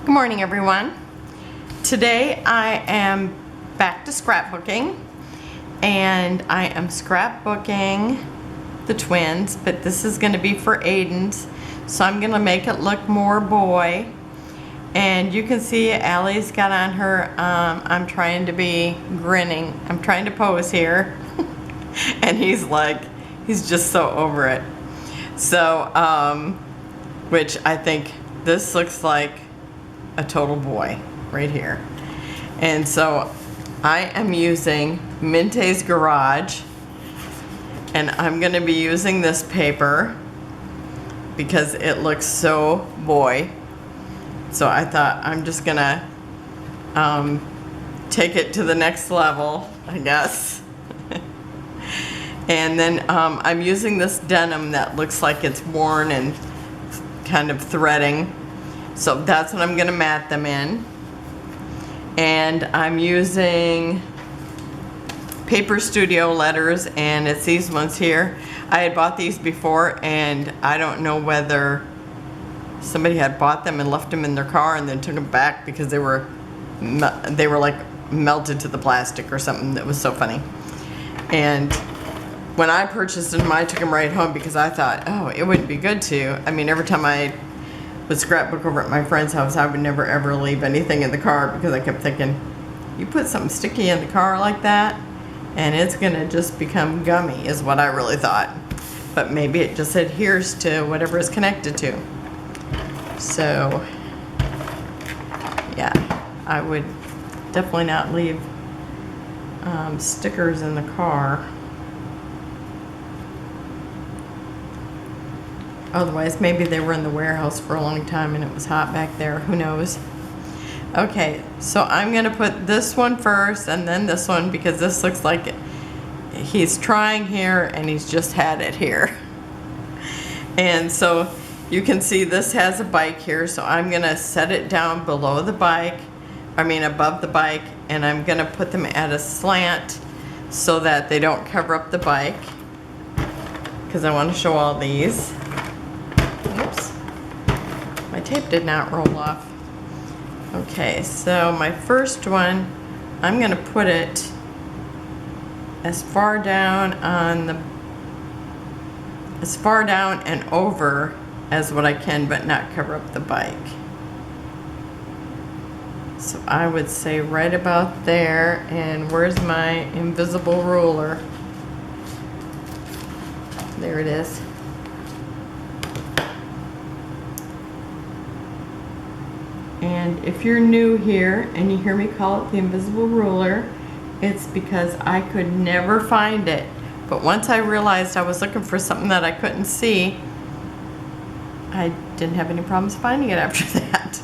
Good morning, everyone. Today I am back to scrapbooking, and I am scrapbooking the twins, but this is going to be for Aiden's, so I'm going to make it look more boy. And you can see Allie's got on her, I'm trying to be grinning. I'm trying to pose here. And he's just so over it. So, which I think this looks like a total boy right here. And so I am using Mintay's Garage, and I'm going to be using this paper because it looks so boy. So I thought I'm just going to take it to the next level, I guess. And then I'm using this denim that looks like it's worn and kind of threading. So that's what I'm going to mat them in. And I'm using Paper Studio letters, and it's these ones here. I had bought these before, and I don't know whether somebody had bought them and left them in their car and then took them back because they were like melted to the plastic or something. That was so funny. And when I purchased them, I took them right home because I thought, oh, it would be good to. I mean, every time I would scrapbook over at my friend's house, I would never ever leave anything in the car because I kept thinking, you put something sticky in the car like that and it's gonna just become gummy, is what I really thought. But maybe it just adheres to whatever it's connected to. So yeah, I would definitely not leave stickers in the car. Otherwise, maybe they were in the warehouse for a long time and it was hot back there. Who knows? Okay, so I'm going to put this one first and then this one because this looks like he's trying here and he's just had it here. And so you can see this has a bike here, so I'm going to set it down below the bike, above the bike, and I'm going to put them at a slant so that they don't cover up the bike because I want to show all these. Oops, my tape did not roll off. Okay, so my first one, I'm going to put it as far down and over as what I can, but not cover up the bike. So I would say right about there. And where's my invisible ruler? There it is. And if you're new here and you hear me call it the invisible ruler, it's because I could never find it. But once I realized I was looking for something that I couldn't see, I didn't have any problems finding it after that.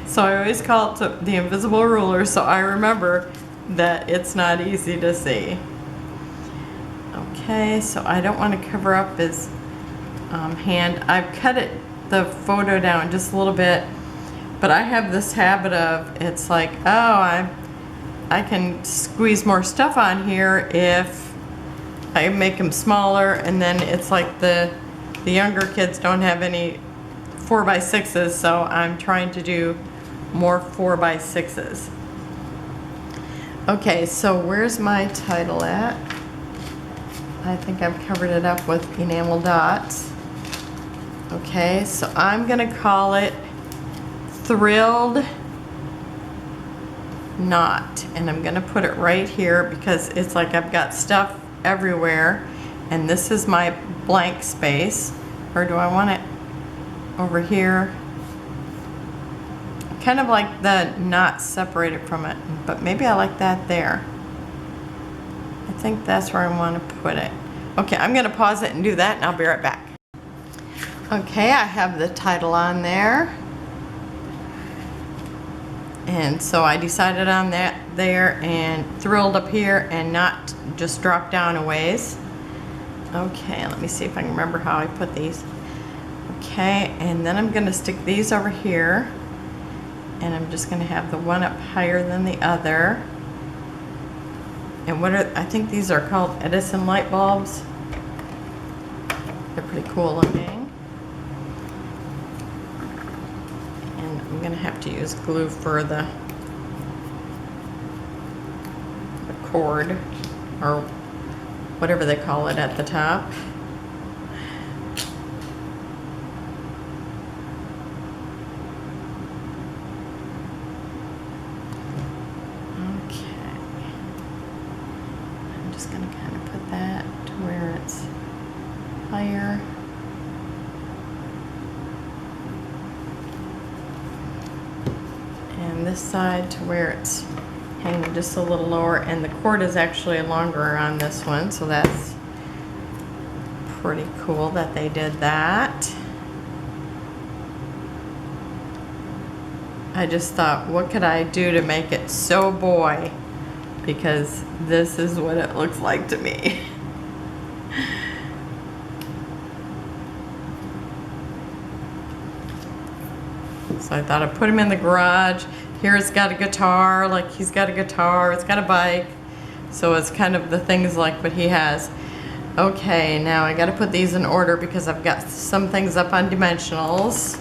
So I always call it the invisible ruler, so I remember that it's not easy to see. Okay, so I don't want to cover up his hand. I've cut the photo down just a little bit. But I have this habit of, it's like, oh, I can squeeze more stuff on here if I make them smaller, and then it's like the younger kids don't have any 4x6s, so I'm trying to do more 4x6s. Okay, so where's my title at? I think I've covered it up with enamel dots. Okay, so I'm gonna call it Thrilled Knot, and I'm gonna put it right here because it's like I've got stuff everywhere, and this is my blank space. Or do I want it over here? Kind of like the knot separated from it, but maybe I like that there. I think that's where I want to put it. Okay, I'm gonna pause it and do that, and I'll be right back. Okay, I have the title on there. And so I decided on that there, and Thrilled up here, and not just drop down a ways. Okay, let me see if I can remember how I put these. Okay, and then I'm going to stick these over here, and I'm just going to have the one up higher than the other. And I think these are called Edison light bulbs. They're pretty cool looking. I'm gonna have to use glue for the cord, or whatever they call it at the top. Higher. And this side to where it's hanging just a little lower, and the cord is actually longer on this one, so that's pretty cool that they did that. I just thought, what could I do to make it so boy? Because this is what it looks like to me. So I thought I'd put him in the garage. Here it's got a guitar, like he's got a guitar, it's got a bike. So it's kind of the things like what he has. Okay, now I gotta put these in order because I've got some things up on dimensionals.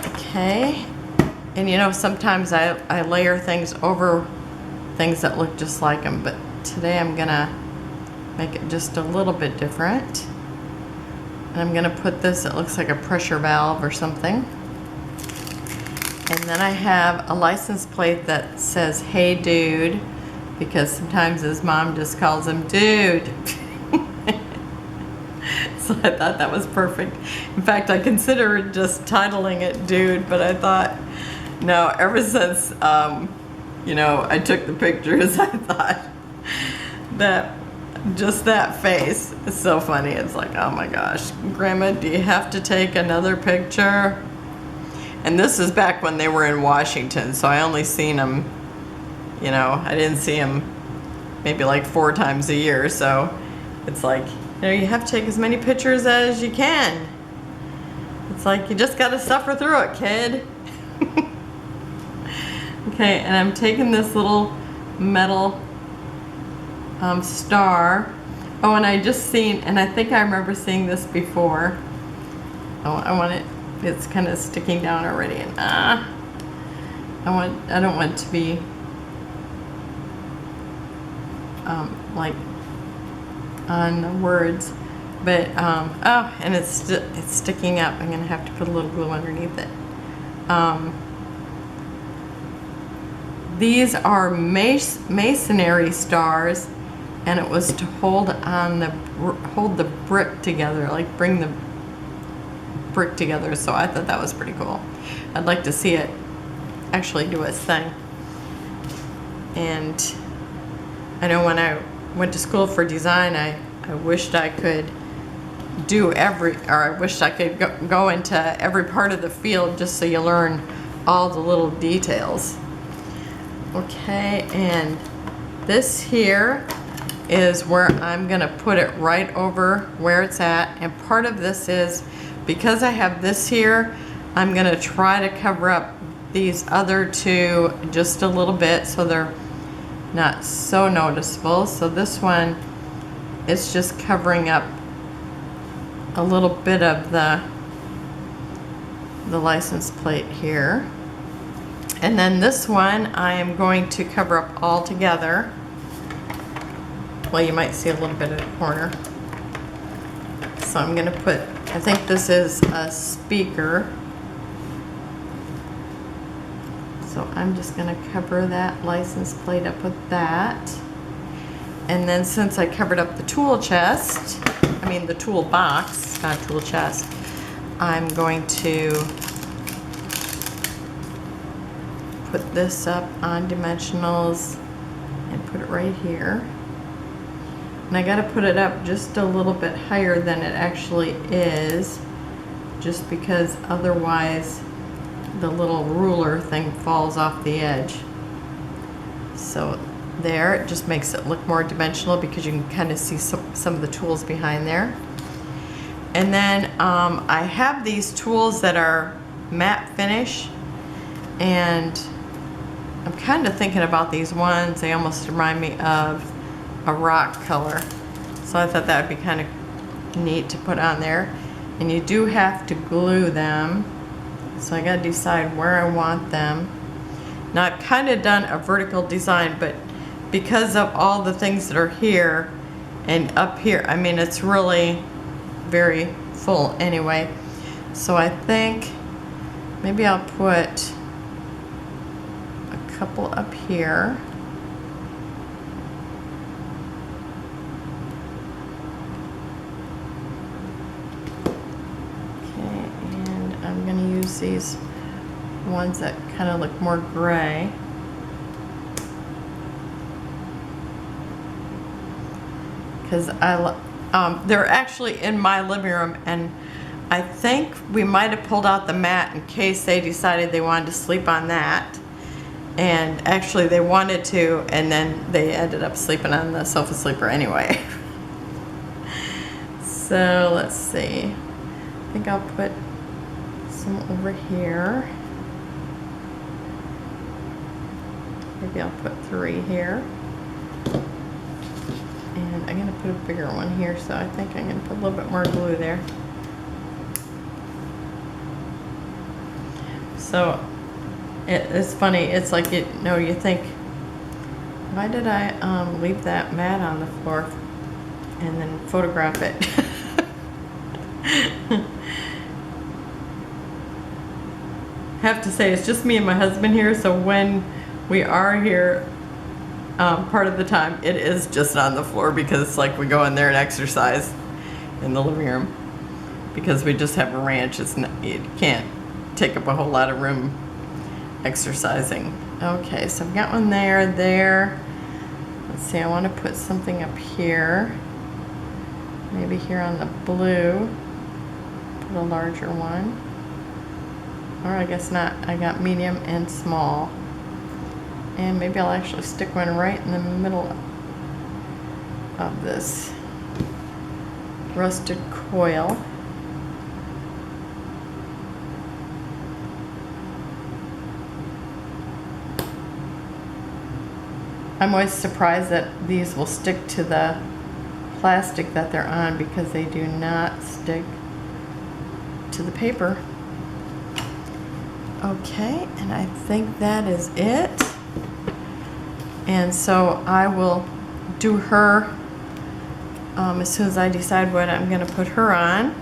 Okay, and you know, sometimes I layer things over things that look just like them, but today I'm gonna make it just a little bit different. And I'm gonna put this, it looks like a pressure valve or something. And then I have a license plate that says, "Hey dude," because sometimes his mom just calls him dude. So I thought that was perfect. In fact, I considered just titling it dude, but I thought, no, ever since, you know, I took the pictures, I thought that just that face is so funny. It's like, oh my gosh, Grandma, do you have to take another picture? And this is back when they were in Washington, so I only seen them, you know, I didn't see them maybe like 4 times a year, so it's like, you know, you have to take as many pictures as you can. It's like, you just gotta suffer through it, kid. Okay, and I'm taking this little metal star. Oh, and I just seen, and I think I remember seeing this before. Oh, I want it, it's kind of sticking down already, and I don't want it to be like on the words, but oh, and it's sticking up. I'm gonna have to put a little glue underneath it. These are masonry stars, and it was to hold the brick together, like bring the brick together. So I thought that was pretty cool. I'd like to see it actually do its thing. And I know when I went to school for design, I wished I could do I wished I could go into every part of the field just so you learn all the little details. Okay, and this here is where I'm gonna put it right over where it's at. And part of this is, because I have this here, I'm gonna try to cover up these other two just a little bit so they're not so noticeable. So this one, it's just covering up a little bit of the license plate here. And then this one I am going to cover up all together. Well, you might see a little bit of the corner. So I'm gonna put, I think this is a speaker. So I'm just gonna cover that license plate up with that. And then since I covered up the tool chest, I mean the tool box, not tool chest, I'm going to put this up on dimensionals and put it right here. And I gotta put it up just a little bit higher than it actually is, just because otherwise the little ruler thing falls off the edge. So there, it just makes it look more dimensional because you can kind of see some of the tools behind there. And then I have these tools that are matte finish, and I'm kind of thinking about these ones. They almost remind me of a rock color. So I thought that would be kind of neat to put on there. And you do have to glue them. So I gotta decide where I want them. Now I've kind of done a vertical design, but because of all the things that are here and up here, I mean, it's really very full anyway. So I think maybe I'll put a couple up here. Okay, and I'm going to use these ones that kind of look more gray. Because they're actually in my living room, and I think we might have pulled out the mat in case they decided they wanted to sleep on that. And actually they wanted to, and then they ended up sleeping on the sofa sleeper anyway. So let's see. I think I'll put some over here. Maybe I'll put 3 here. And I'm going to put a bigger one here, so I think I'm going to put a little bit more glue there. So it's funny, it's like, you think, why did I leave that mat on the floor and then photograph it? I have to say, it's just me and my husband here, so when we are here, part of the time it is just on the floor, because it's like we go in there and exercise in the living room, because we just have a ranch. It's not, you can't take up a whole lot of room exercising. Okay, so I've got one there. Let's see, I want to put something up here, maybe here on the blue, put a larger one, or I guess not. I got medium and small. And maybe I'll actually stick one right in the middle of this rusted coil. I'm always surprised that these will stick to the plastic that they're on, because they do not stick to the paper. Okay, and I think that is it. And so I will do her as soon as I decide what I'm going to put her on.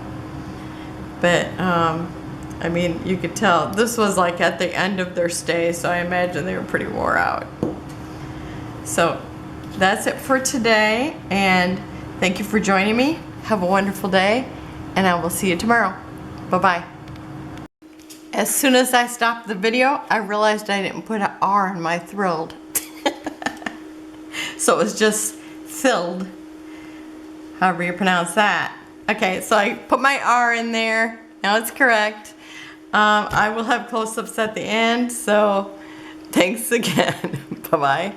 But I mean, you could tell this was like at the end of their stay, so I imagine they were pretty wore out. So that's it for today, and thank you for joining me. Have a wonderful day, and I will see you tomorrow. Bye-bye. As soon as I stopped the video, I realized I didn't put an R in my thrilled. So it was just filled, however you pronounce that. Okay, so I put my R in there. Now it's correct. I will have close-ups at the end, so thanks again. Bye-bye.